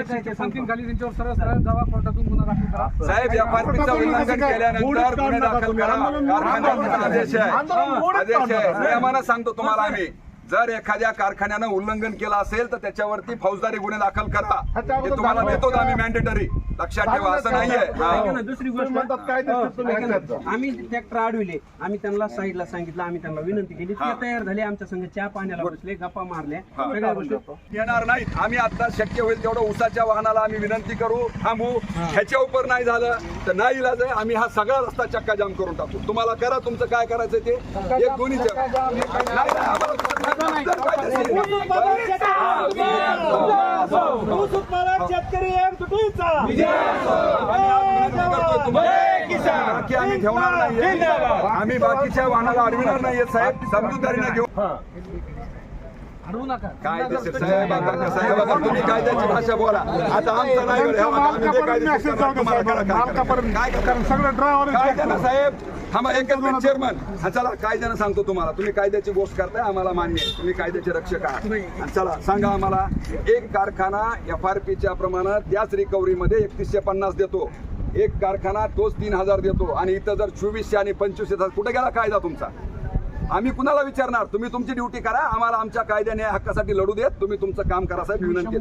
खाली त्यांच्यावर सरळ सरळ जावा, कोर्टातून गुन्हा दाखल करा. साहेब, एफआरपीचं उल्लंघन केल्यानंतर गुन्हे दाखल करा. कारखान्याचा आदेश आहे. नियमानं सांगतो तुम्हाला आम्ही, जर एखाद्या कारखान्यानं उल्लंघन केलं असेल तर त्याच्यावरती फौजदारी गुन्हे दाखल करा. हे तुम्हाला देतो आम्ही मॅन्डेटरी. लक्षात ठेवा, असं नाहीये. दुसरी गोष्ट, आम्ही ट्रॅक्टर अडविले, आम्ही त्यांना साईडला सांगितलं, आम्ही त्यांना विनंती केली, ते तयार झाले, आमच्या संघ चहा पाण्याला बसले, गप्पा मारल्या, सगळ्या गोष्टी येणार नाहीत. आम्ही आता शक्य होईल तेवढं ऊसाच्या वाहनाला आम्ही विनंती करू, थांबू. ह्याच्या उपर नाही झालं तर नाही इलाज आहे, आम्ही हा सगळा रस्ता चक्का जाम करून टाकू. तुम्हाला करा तुमचं काय करायचं ते. एक दोन्हीच्या आम्ही ठेवणार नाही. आम्ही बाकीच्या वाहनाला अडविणार नाहीये साहेब. समजूतदारीने घेऊ. अडवू नका. कायदेशीर साहेब, आता साहेब, आता तुम्ही कायद्याची भाषा बोला. आता आमचं नाही कायद्यानं साहेब. थांबा एकच मिनिट चेअरमन. चला, कायद्यानं सांगतो तुम्हाला. तुम्ही कायद्याची गोष्ट करताय, आम्हाला मान्य आहे. तुम्ही कायद्याचे रक्षक आहात. चला सांगा आम्हाला, एक कारखाना एफआरपीच्या प्रमाणात त्याच रिकव्हरीमध्ये 3150 देतो, एक कारखाना तोच 3000 देतो, आणि इथं जर 2400 आणि 25,000, कुठे गेला कायदा तुमचा? आम्ही कुणाला विचारणार? तुम्ही तुमची ड्युटी करा, आम्हाला आमच्या कायद्याने हक्कासाठी लढू देत. तुम्ही तुमचं काम करा साहेब, विनंती.